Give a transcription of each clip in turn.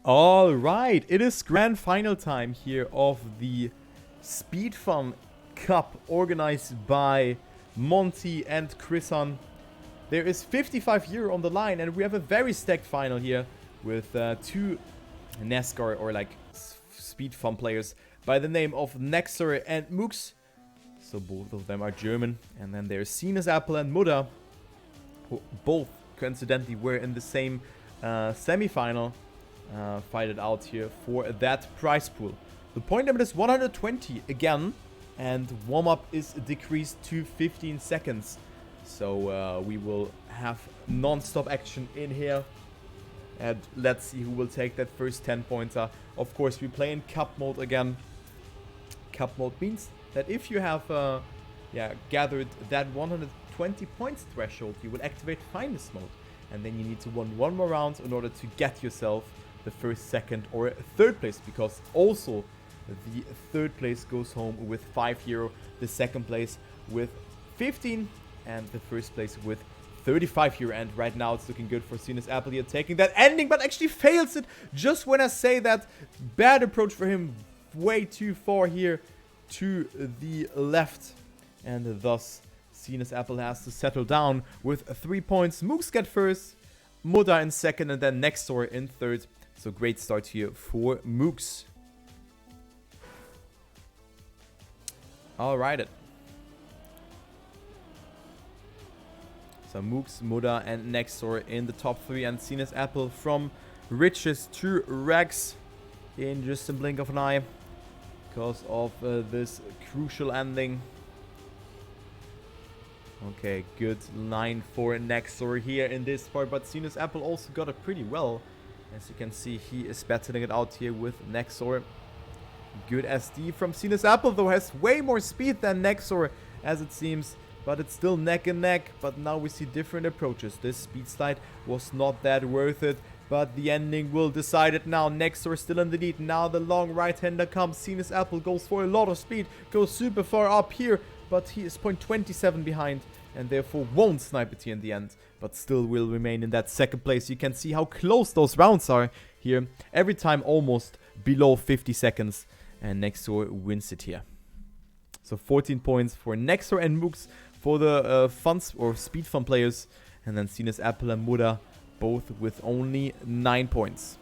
Alright, it is grand final time here of the SpeedFun Cup organized by Monty and Chrishan. There is €55 on the line and we have a very stacked final here with two NASCAR or like SpeedFun players by the name of Nexxor and Moux. So both of them are German. And then there's SinasAppel and Mudda, who both coincidentally were in the same semi-final. Fight it out here for that prize pool. The point limit is 120 again, and warm-up is decreased to 15 seconds. So we will have non-stop action in here. And let's see who will take that first 10-pointer. Of course, we play in cup mode again. Cup mode means that if you have gathered that 120 points threshold, you will activate finest mode. And then you need to win one more round in order to get yourself the first, second, or third place, because also the third place goes home with €5, the second place with 15, and the first place with €35. And right now it's looking good for SinasAppel here, taking that ending, but actually fails it just when I say that. Bad approach for him, way too far here to the left, and thus SinasAppel has to settle down with 3 points. Moux get first, Mudda in second, and then Nexxor in third. So great start here for Moux. Alright. So Moux, Mudda, and Nexxor in the top three, and SinasAppel from riches to rags in just a blink of an eye because of this crucial ending. Okay, good line for Nexxor here in this part, but SinasAppel also got it pretty well. As you can see, he is battling it out here with Nexxor. Good SD from SinasAppel, though, has way more speed than Nexxor, as it seems. But it's still neck and neck. But now we see different approaches. This speed slide was not that worth it. But the ending will decide it now. Nexxor still in the lead. Now the long right-hander comes. SinasAppel goes for a lot of speed. Goes super far up here. But he is 0.27 behind. And therefore won't snipe it here in the end. But still will remain in that second place. You can see how close those rounds are here. Every time almost below 50 seconds. And Nexxor wins it here. So 14 points for Nexxor and Moux for the SpeedFun players. And then SinasAppel and Mudda both with only 9 points.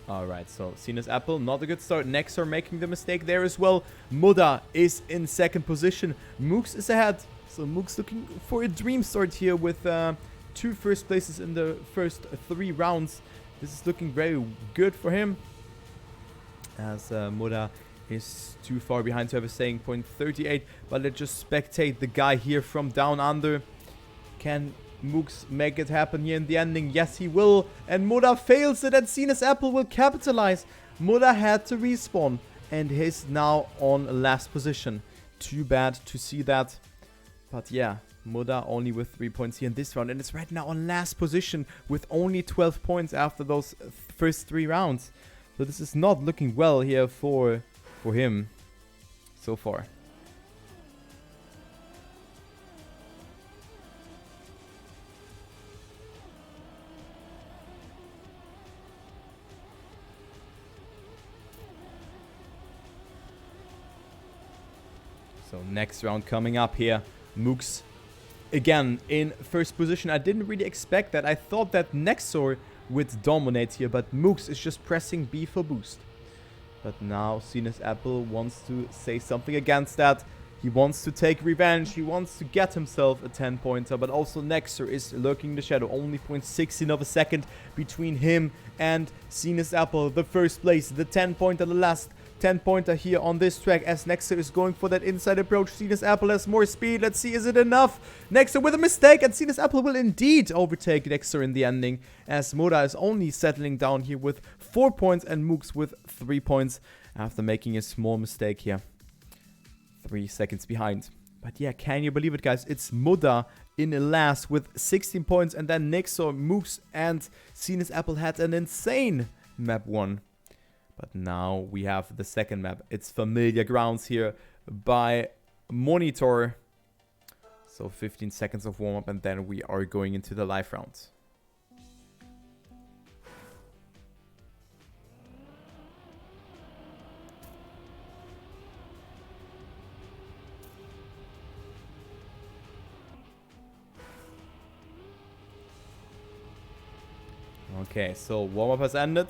Alright, so SinasAppel, not a good start. Nexxor making the mistake there as well. Mudda is in second position. Moux is ahead. So Moux looking for a dream start here with 2 first places in the first 3 rounds. This is looking very good for him, as Mudda is too far behind to have a saying 0.38. But let's just spectate the guy here from down under. Can Moux make it happen here in the ending? Yes, he will. And Mudda fails it, and SinasAppel will capitalize. Mudda had to respawn and is now on last position. Too bad to see that. But yeah, Mudda only with 3 points here in this round. And it's right now on last position with only 12 points after those first 3 rounds. So this is not looking well here for him so far. So next round coming up here. Moux again in first position. I didn't really expect that. I thought that Nexxor would dominate here, but Moux is just pressing B for boost. But now SinasAppel wants to say something against that. He wants to take revenge. He wants to get himself a 10-pointer. But also Nexxor is lurking in the shadow. Only 0.16 of a second between him and SinasAppel. The first place, the 10-pointer, the last 10-pointer here on this track, as Nexxor is going for that inside approach. SinasAppel has more speed. Let's see, is it enough? Nexxor with a mistake, and SinasAppel will indeed overtake Nexxor in the ending, as Mudda is only settling down here with 4 points and Moux with 3 points after making a small mistake here. 3 seconds behind. But yeah, can you believe it, guys? It's Mudda in last with 16 points. And then Nexxor, Moux, and SinasAppel had an insane map 1. But now we have the second map. It's Familiar Grounds here by Monitor. So 15 seconds of warm-up, and then we are going into the live round. Okay, so warm-up has ended.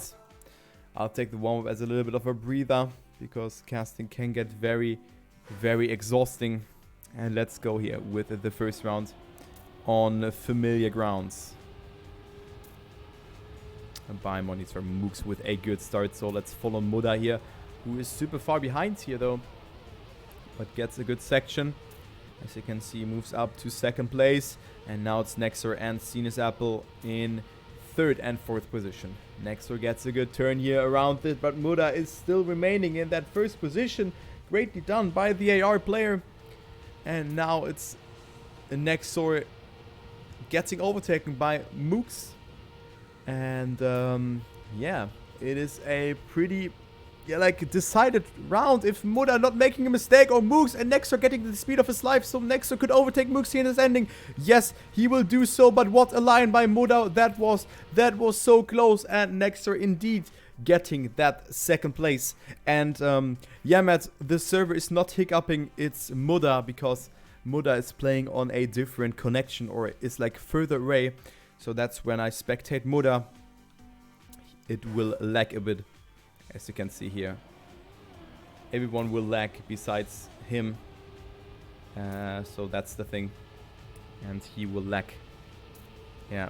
I'll take the warm-up as a little bit of a breather, because casting can get very, very exhausting. And let's go here with the first round on Familiar Grounds. By Monitor, Moux with a good start. So let's follow Mudda here, who is super far behind here though, but gets a good section. As you can see, moves up to second place. And now it's Nexxor and SinasAppel in third and fourth position. Nexxor gets a good turn here around it, but Mudda is still remaining in that first position. Greatly done by the AR player. And now it's Nexxor getting overtaken by Moux. And yeah, it is a pretty decided round if Mudda not making a mistake, or Moux and Nexxor getting the speed of his life, so Nexxor could overtake Moux here in this ending. Yes, he will do so, but what a line by Mudda that was so close, and Nexxor indeed getting that second place. And yeah, Matt, the server is not hiccuping, it's Mudda, because Mudda is playing on a different connection, or is like further away. So that's when I spectate Mudda, it will lag a bit. As you can see here, everyone will lag besides him. So that's the thing. And he will lag. Yeah.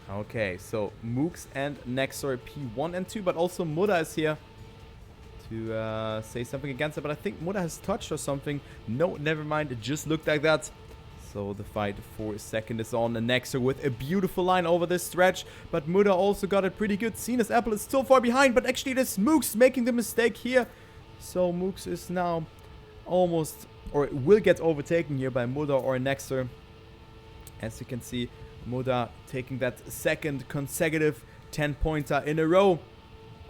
Okay, so Moux and Nexxor P1 and 2, but also Mudda is here to say something against it. But I think Mudda has touched or something. No, never mind. It just looked like that. So the fight for second is on. And Nexxor with a beautiful line over this stretch. But Mudda also got it pretty good. SinasAppel is still far behind. But actually it is Moux making the mistake here. So Moux is now almost, or will get overtaken here by Mudda or Nexxor. As you can see, Mudda taking that second consecutive 10-pointer in a row.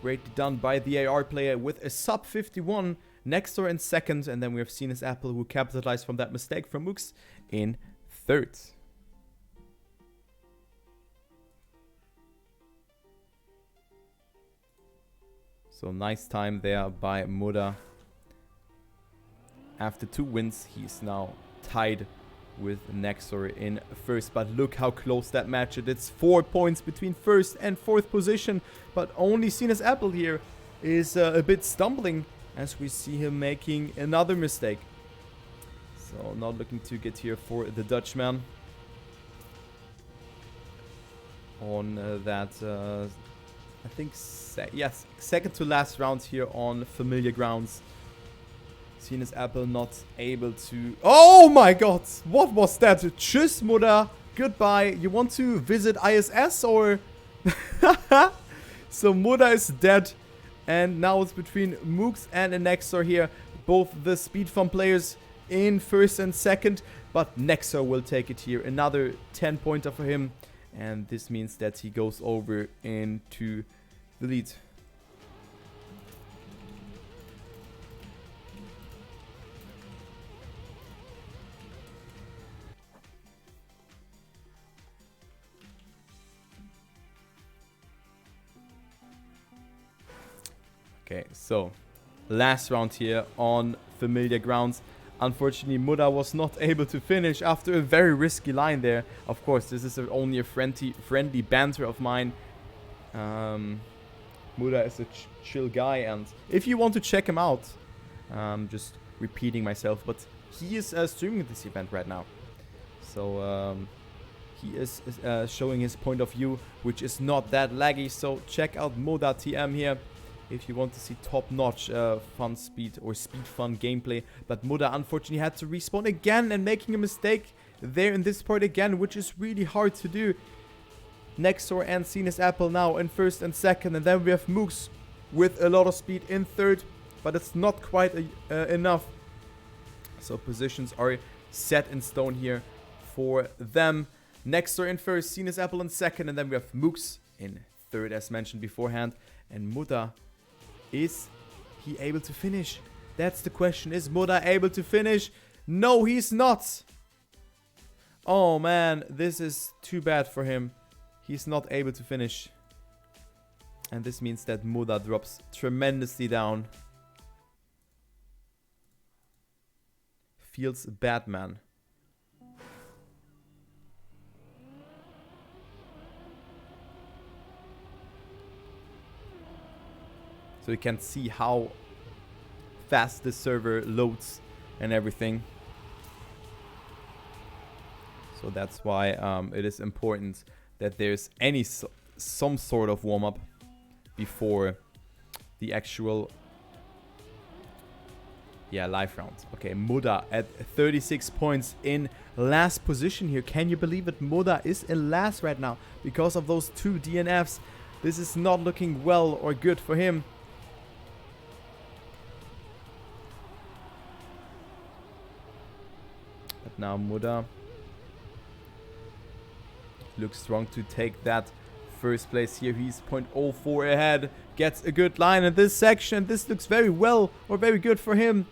Greatly done by the AR player with a sub 51. Nexxor in second, and then we have SinasAppel, who capitalized from that mistake from Moux in third. So nice time there by Mudda. After 2 wins, he's now tied with Nexxor in first. But look how close that match is. It's 4 points between first and fourth position. But only SinasAppel here is a bit stumbling, as we see him making another mistake. So not looking too good here for the Dutchman. On that, I think, yes, second to last round here on Familiar Grounds. SinasAppel not able to... Oh my god! What was that? Tschüss, Mudda. Goodbye. You want to visit ISS or... So Mudda is dead. And now it's between Moux and Nexxor here. Both the SpeedFun players in first and second. But Nexxor will take it here. Another 10-pointer for him. And this means that he goes over into the lead. Okay, so last round here on Familiar Grounds. Unfortunately, Mudda was not able to finish after a very risky line there. Of course, this is only a friendly banter of mine. Mudda is a chill guy, and if you want to check him out, just repeating myself, but he is streaming this event right now. So he is showing his point of view, which is not that laggy. So check out Mudda TM here if you want to see top-notch fun speed or SpeedFun gameplay. But Mudda unfortunately had to respawn again and making a mistake there in this part again, which is really hard to do. Nexxor and SinasAppel now in first and second, and then we have Moux with a lot of speed in third, but it's not quite enough. So positions are set in stone here for them. Nexxor in first, SinasAppel in second, and then we have Moux in third, as mentioned beforehand. And Mudda, is he able to finish? That's the question. Is Mudda able to finish? No, he's not. Oh man, this is too bad for him. He's not able to finish. And this means that Mudda drops tremendously down. Feels bad, man. So you can see how fast the server loads and everything. So that's why it is important that there's some sort of warm-up before the actual live round. Okay, Mudda at 36 points in last position here. Can you believe it? Mudda is in last right now because of those 2 DNFs. This is not looking well or good for him. But now Mudda looks strong to take that first place here. He's 0.04 ahead. Gets a good line in this section. This looks very well or very good for him.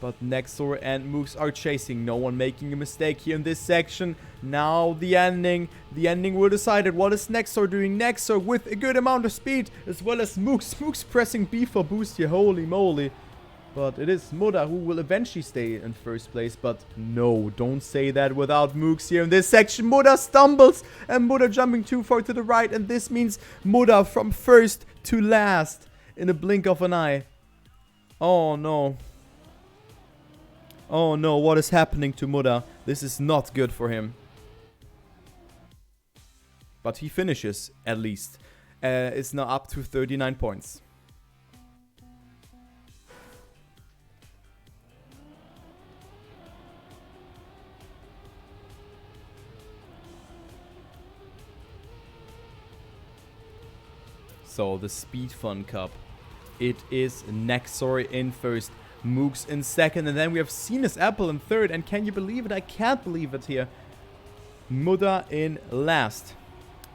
But Nexxor and Moux are chasing. No one making a mistake here in this section. Now the ending. The ending will decide it. What is Nexxor doing? Nexxor with a good amount of speed, as well as Moux. Moux pressing B for boost here. Holy moly. But it is Mudda who will eventually stay in first place. But no, don't say that without Moux here in this section. Mudda stumbles and Mudda jumping too far to the right. And this means Mudda from first to last in a blink of an eye. Oh no. Oh no, what is happening to Mudda? This is not good for him. But he finishes, at least. It's now up to 39 points. So, the SpeedFun Cup. It is Nexxor in first, Moux in second, and then we have SinasAppel in third. And can you believe it? I can't believe it here. Mudda in last.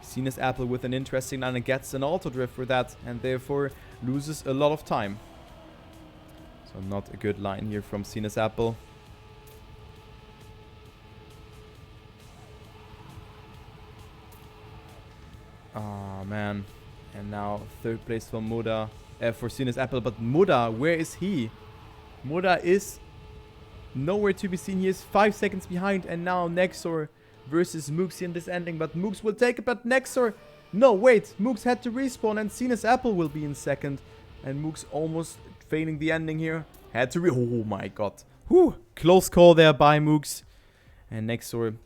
SinasAppel with an interesting line and gets an auto drift for that, and therefore loses a lot of time. So not a good line here from SinasAppel. Oh man. And now third place for Mudda, for SinasAppel. But Mudda, where is he? Mudda is nowhere to be seen. He is 5 seconds behind. And now Nexxor versus Moux in this ending. But Moux will take it. But Nexxor... No, wait. Moux had to respawn. And SinasAppel will be in second. And Moux almost failing the ending here. Had to oh my god. Whew. Close call there by Moux. And Nexxor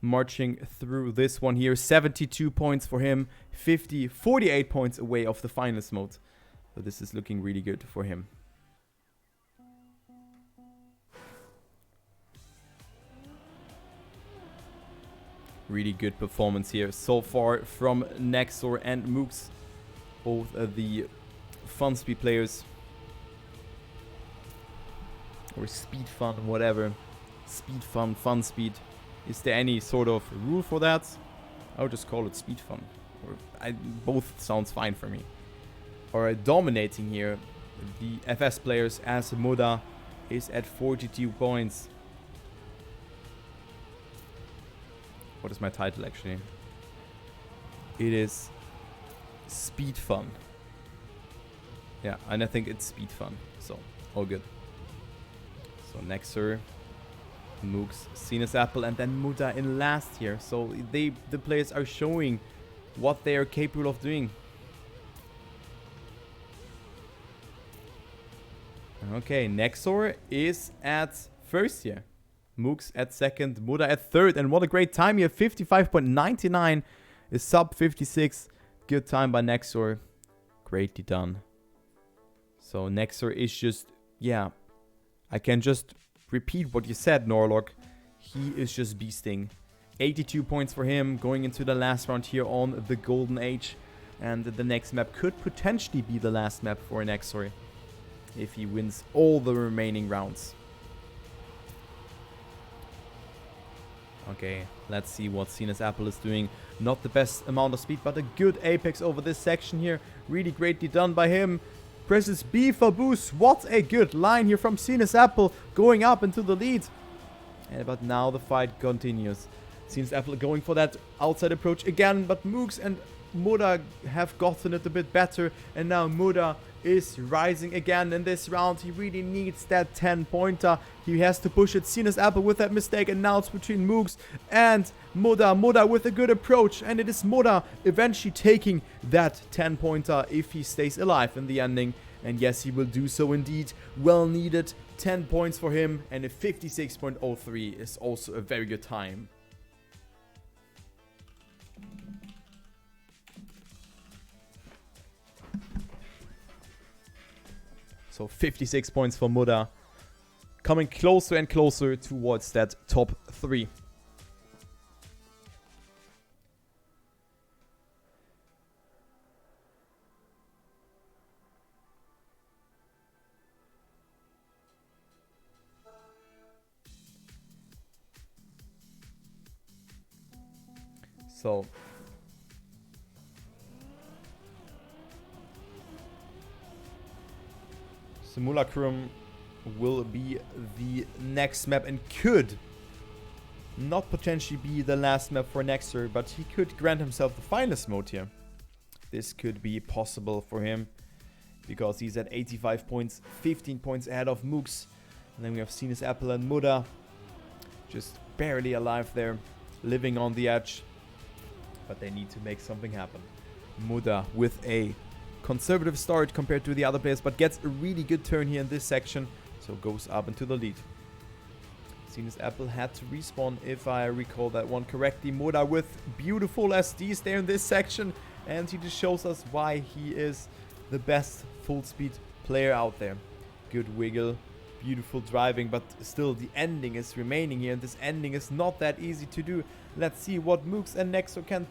marching through this one here. 72 points for him. 48 points away of the finals mode. So this is looking really good for him. Really good performance here so far from Nexxor and Moux. Both the fun speed players. Or SpeedFun, whatever. SpeedFun, fun speed. Is there any sort of rule for that? I would just call it SpeedFun. Or both sounds fine for me. Or dominating here the FS players as Mudda is at 42 points. What is my title actually? It is SpeedFun. Yeah, and I think it's SpeedFun. So, all good. So, Nexxor, Moux, SinasAppel, and then Mudda in last here. So, the players are showing what they are capable of doing. Okay, Nexxor is at first here. Moux at second, Mudda at third, and what a great time here. 55.99 is sub 56. Good time by Nexxor. Greatly done. So Nexxor is just, yeah, I can just repeat what you said, Norlock. He is just beasting. 82 points for him going into the last round here on the Golden Age. And the next map could potentially be the last map for Nexxor if he wins all the remaining rounds. Okay, let's see what SinasAppel is doing. Not the best amount of speed, but a good apex over this section here. Really greatly done by him. Presses B for boost. What a good line here from SinasAppel, going up into the lead. But now the fight continues. SinasAppel going for that outside approach again, but Moux and Mudda have gotten it a bit better, and now Mudda is rising again in this round. He really needs that 10-pointer. He has to push it. SinasAppel with that mistake, and now it's between Moux and Mudda. Mudda with a good approach, and it is Mudda eventually taking that 10-pointer if he stays alive in the ending. And yes, he will do so indeed. Well needed 10 points for him, and a 56.03 is also a very good time. So 56 points for Mudda, coming closer and closer towards that top 3. So Simulacrum will be the next map and could not potentially be the last map for Nexxor, but he could grant himself the finalist mode here. This could be possible for him because he's at 85 points, 15 points ahead of Moux. And then we have SinasAppel and Mudda just barely alive there, living on the edge. But they need to make something happen. Mudda with a conservative start compared to the other players, but gets a really good turn here in this section, so goes up into the lead. SinasAppel had to respawn, if I recall that one correctly. Mudda with beautiful SDs there in this section, and he just shows us why he is the best full speed player out there. Good wiggle, beautiful driving, but still the ending is remaining here, and this ending is not that easy to do. Let's see what Moux and Nexxor can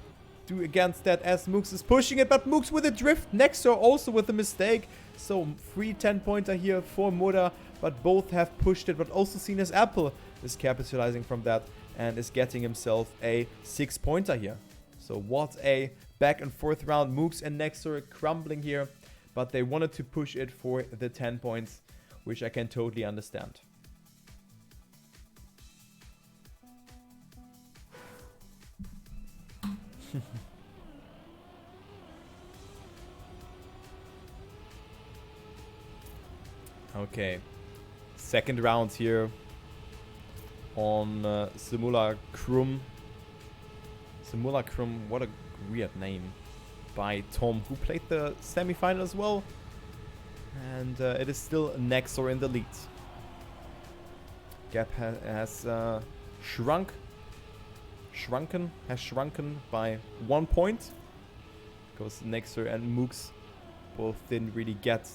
do against that, as Moux is pushing it, but Moux with a drift, Nexxor also with a mistake. So free 10-pointer here for Mudda, but both have pushed it, but also SinasAppel is capitalizing from that and is getting himself a 6-pointer here. So what a back and forth round. Moux and Nexxor crumbling here, but they wanted to push it for the 10 points, which I can totally understand. Okay, second round here on Simulacrum. Simulacrum, what a weird name, by Tom, who played the semi-final as well. And it is still Nexxor in the lead. Gap has shrunken by 1 point, because Nexxor and Moux both didn't really get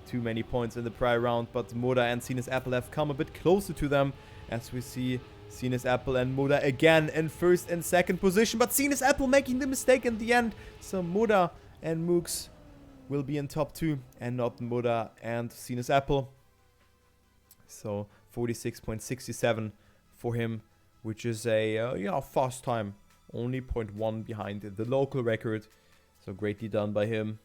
too many points in the prior round, but Mudda and SinasAppel have come a bit closer to them, as we see SinasAppel and Mudda again in first and second position, but SinasAppel making the mistake in the end, so Mudda and Moux will be in top 2 and not Mudda and SinasAppel. So 46.67 for him, which is a fast time, only 0.1 behind the local record, so greatly done by him.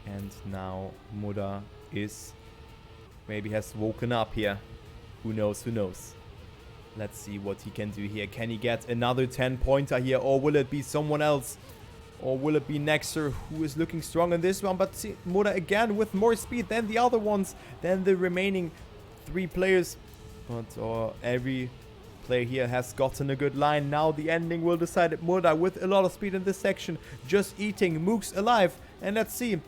And now Mudda is, maybe has woken up here. Who knows, who knows. Let's see what he can do here. Can he get another 10-pointer here, or will it be someone else? Or will it be Nexxor, who is looking strong in this one? But see, Mudda again with more speed than the other ones, than the remaining 3 players. But every player here has gotten a good line. Now the ending will decide it. Mudda with a lot of speed in this section, just eating Moux alive. And let's see.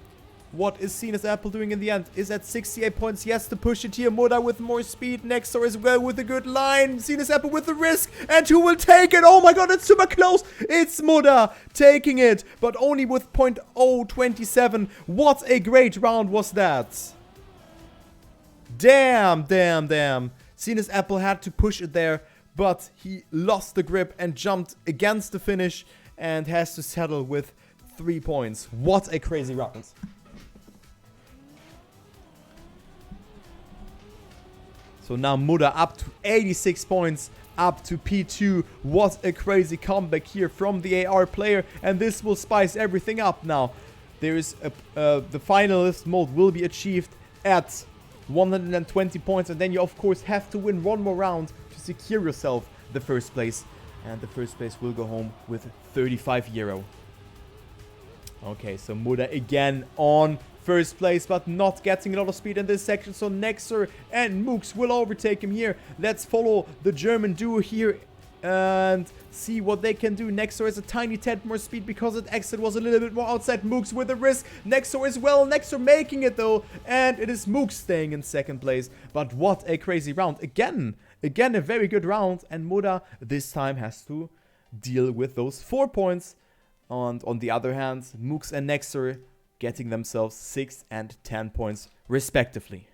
What is SinasAppel doing in the end? Is at 68 points. Yes, to push it here. Mudda with more speed. Nexxor as well with a good line. SinasAppel with the risk. And who will take it? Oh my god, it's super close. It's Mudda taking it, but only with 0.027. What a great round was that. Damn. SinasAppel had to push it there, but he lost the grip and jumped against the finish and has to settle with 3 points. What a crazy round. So now Mudda up to 86 points, up to P2. What a crazy comeback here from the AR player, and this will spice everything up now. There is the finalist mode will be achieved at 120 points, and then you of course have to win one more round to secure yourself the first place, and the first place will go home with 35 euro. Okay, so Mudda again on first place, but not getting a lot of speed in this section. So Nexxor and Moux will overtake him here. Let's follow the German duo here and see what they can do. Nexxor has a tiny tad more speed because the exit was a little bit more outside. Moux with a risk. Nexxor as well. Nexxor making it though. And it is Moux staying in second place. But what a crazy round. Again a very good round. And Mudda this time has to deal with those 4 points. And on the other hand, Moux and Nexxor getting themselves 6 and 10 points respectively.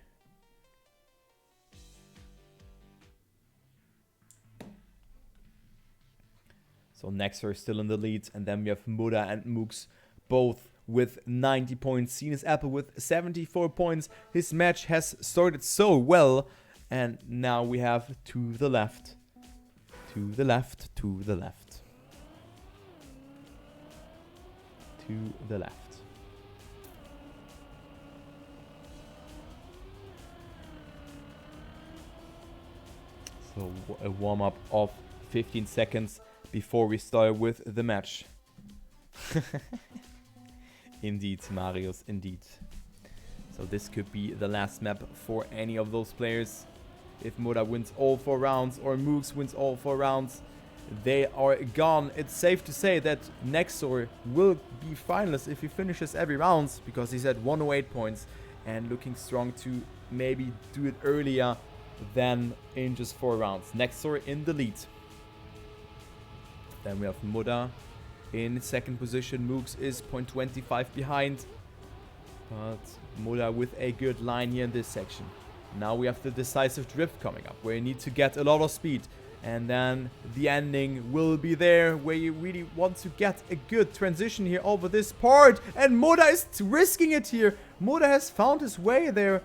So Nexxor is still in the lead, and then we have Mudda and Moux both with 90 points. SinasAppel with 74 points. His match has started so well, and now we have to the left. To the left. To the left. To the left. So a warm-up of 15 seconds before we start with the match. Indeed, Marius, indeed. So this could be the last map for any of those players. If Mudda wins all 4 rounds or Moux wins all 4 rounds, they are gone. It's safe to say that Nexxor will be finalist if he finishes every round, because he's at 108 points and looking strong to maybe do it earlier than in just 4 rounds. Nexxor in the lead. Then we have Mudda in second position. Moux is 0.25 behind. But Mudda with a good line here in this section. Now we have the decisive drift coming up, where you need to get a lot of speed. And then the ending will be there, where you really want to get a good transition here over this part. And Mudda is risking it here. Mudda has found his way there.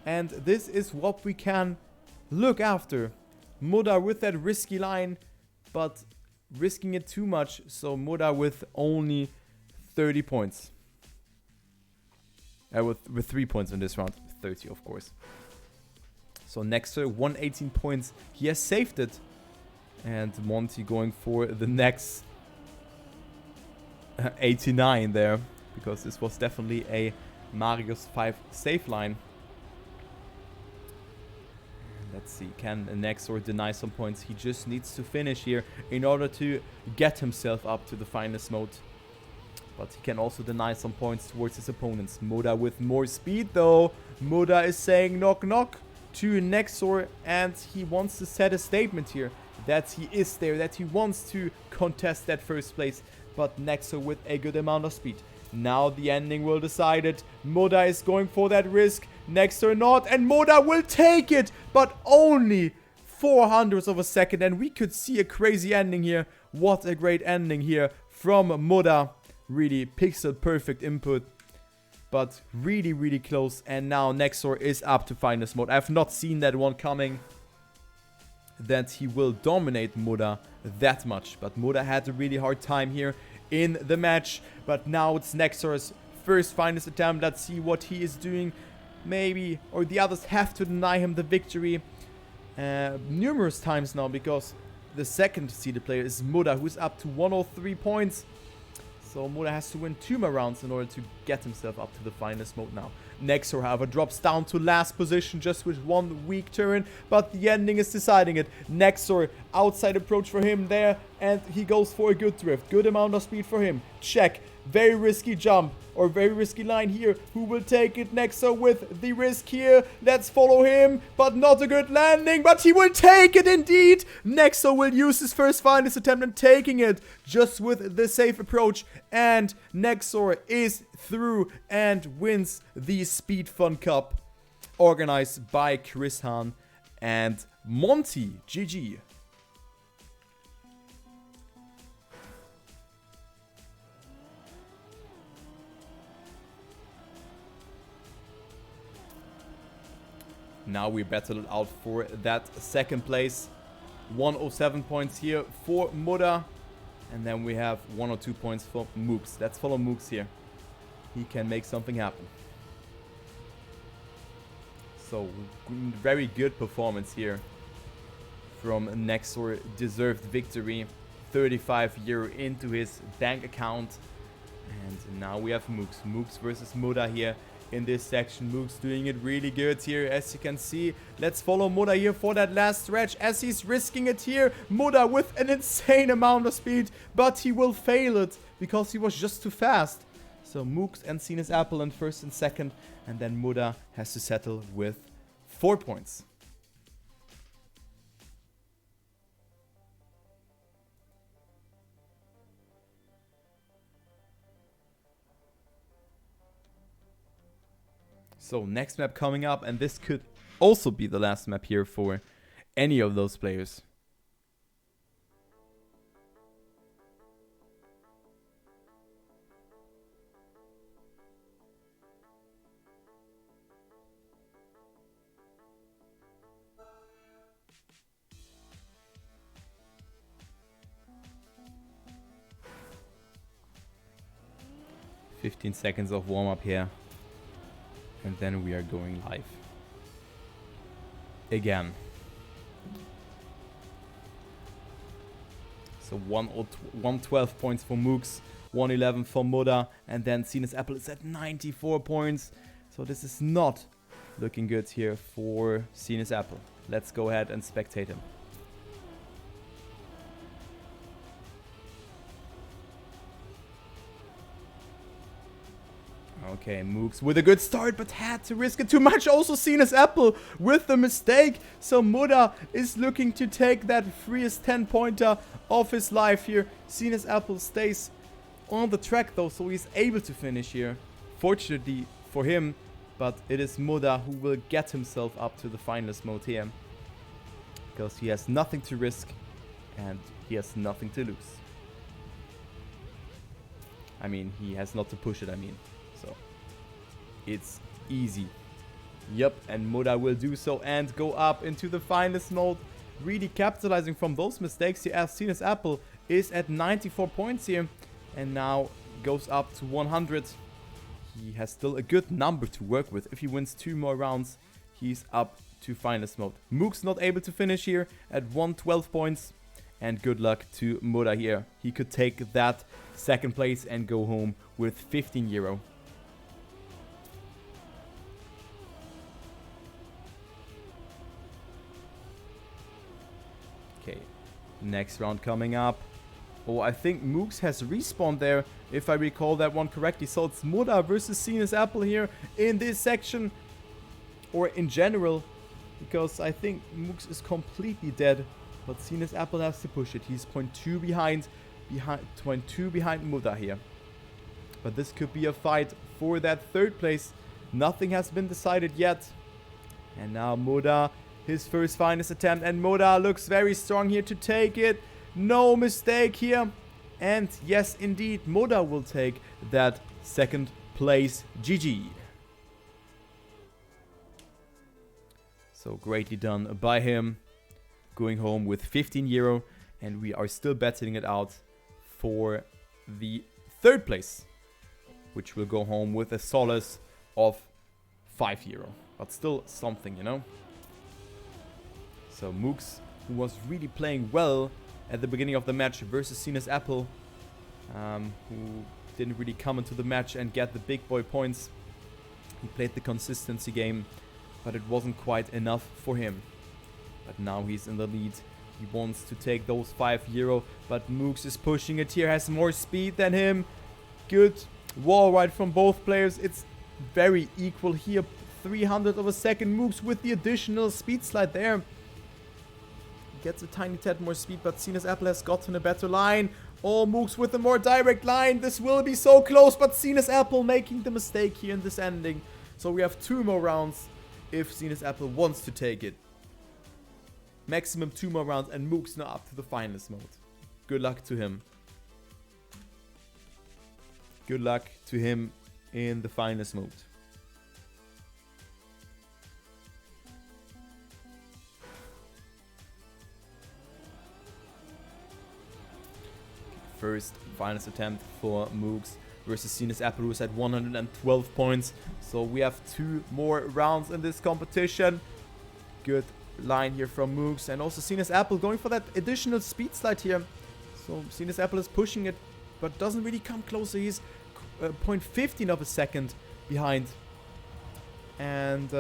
And this is what we can look after. Mudda with that risky line, but risking it too much. So Mudda with only 30 points. With 3 points in this round. 30, of course. So Nexxor, 118 points. He has saved it. And Monty going for the next 89 there. Because this was definitely a Marius 5 save line. Let's see, can Nexxor deny some points? He just needs to finish here in order to get himself up to the finalist mode. But he can also deny some points towards his opponents. Mudda with more speed though. Mudda is saying knock knock to Nexxor, and he wants to set a statement here that he is there, that he wants to contest that first place. But Nexxor with a good amount of speed. Now the ending will decide it. Mudda is going for that risk. Nexxor not, and Mudda will take it, but only 0.04 of a second, and we could see a crazy ending here. What a great ending here from Mudda. Really pixel perfect input, but really close. And now Nexxor is up to finalist mode. I've not seen that one coming, that he will dominate Mudda that much, but Mudda had a really hard time here in the match. But now it's Nexxor's first finalist attempt. Let's see what he is doing. Maybe, or the others have to deny him the victory numerous times now, because the second seeded player is Mudda, who's up to 103 points. So Mudda has to win 2 more rounds in order to get himself up to the finalist mode now. Nexxor, however, drops down to last position just with 1 weak turn, but the ending is deciding it. Nexxor, outside approach for him there, and he goes for a good drift. Good amount of speed for him. Check. Very risky jump, or very risky line here. Who will take it? Nexxor with the risk here. Let's follow him, but not a good landing, but he will take it indeed. Nexxor will use his first finalist attempt and taking it just with the safe approach. And Nexxor is through and wins the SpeedFun Cup. organized by Chrishan and Monty. GG. Now we battle it out for that second place. 107 points here for Mudda. And then we have 102 points for Moux. Let's follow Moux here. He can make something happen. So, very good performance here from Nexxor. Deserved victory. 35 euro into his bank account. And now we have Moux. Moux versus Mudda here in this section. Moux doing it really good here, as you can see. Let's follow Mudda here for that last stretch as he's risking it here. Mudda with an insane amount of speed, but he will fail it because he was just too fast. So Moux and SinasAppel in first and second, and then Mudda has to settle with 4 points. So next map coming up, and this could also be the last map here for any of those players. "15 seconds of warm-up here. And then we are going live. Again. So 112 points for Moux, 111 for Mudda, and then SinasAppel is at 94 points. So this is not looking good here for SinasAppel. Let's go ahead and spectate him. Okay, Moux with a good start, but had to risk it too much. Also SinasAppel with the mistake. So Mudda is looking to take that freest 10-pointer of his life here. SinasAppel stays on the track though, so he's able to finish here. Fortunately for him, but it is Mudda who will get himself up to the finalist mode here. Because he has nothing to risk and he has nothing to lose. I mean, he has not to push it, I mean. So, it's easy. Yep, and Mudda will do so and go up into the finalist mode. Really capitalizing from those mistakes here, as SinasAppel is at 94 points here. And now goes up to 100. He has still a good number to work with. If he wins 2 more rounds, he's up to finalist mode. Moux not able to finish here at 112 points. And good luck to Mudda here. He could take that second place and go home with 15 euro. Okay, next round coming up. Oh, I think Moux has respawned there, if I recall that one correctly. So it's Mudda versus SinasAppel here in this section. Or in general, because I think Moux is completely dead. But SinasAppel has to push it. He's 0.2 behind 0.2 behind Mudda here. But this could be a fight for that third place. Nothing has been decided yet. And now Mudda, his first finest attempt. And Mudda looks very strong here to take it. No mistake here. And yes, indeed, Mudda will take that second place. GG. So greatly done by him. Going home with 15 euro. And we are still battling it out for the third place. Which will go home with a solace of 5 euro. But still something, you know. So Moux, who was really playing well at the beginning of the match versus SinasAppel, who didn't really come into the match and get the big boy points. He played the consistency game, but it wasn't quite enough for him. But now he's in the lead. He wants to take those 5 euro, but Moux is pushing it here, has more speed than him. Good wall ride from both players. It's very equal here. 300 of a second. Moux with the additional speed slide there. Gets a tiny tad more speed, but SinasAppel has gotten a better line. Oh, Moux with a more direct line. This will be so close, but SinasAppel making the mistake here in this ending. So we have 2 more rounds. if SinasAppel wants to take it. Maximum 2 more rounds and Moux now up to the finals mode. Good luck to him. Good luck to him in the finals mode. First finals attempt for Moux versus SinasAppel, who's at 112 points. So we have 2 more rounds in this competition. Good line here from Moux, and also SinasAppel going for that additional speed slide here. So SinasAppel is pushing it, but doesn't really come closer. He's 0.15 of a second behind. And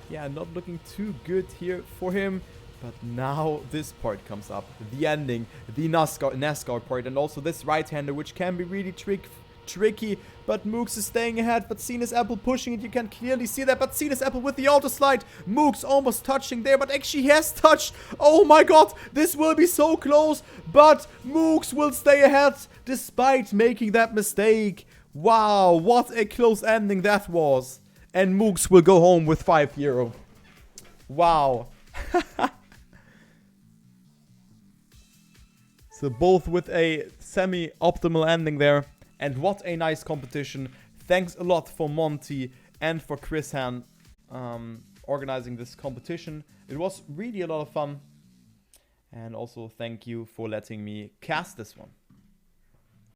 yeah, not looking too good here for him. But now this part comes up. The ending, the NASCAR part, and also this right-hander, which can be really tricky. But Moux is staying ahead, but SinasAppel pushing it. You can clearly see that, but SinasAppel with the auto slide. Moux almost touching there, but actually he has touched. Oh my god, this will be so close. But Moux will stay ahead despite making that mistake. Wow, what a close ending that was. And Moux will go home with 5 euro. Wow. So both with a semi-optimal ending there. And what a nice competition. Thanks a lot for Monty and for Chrishan organizing this competition. It was really a lot of fun. And also thank you for letting me cast this one.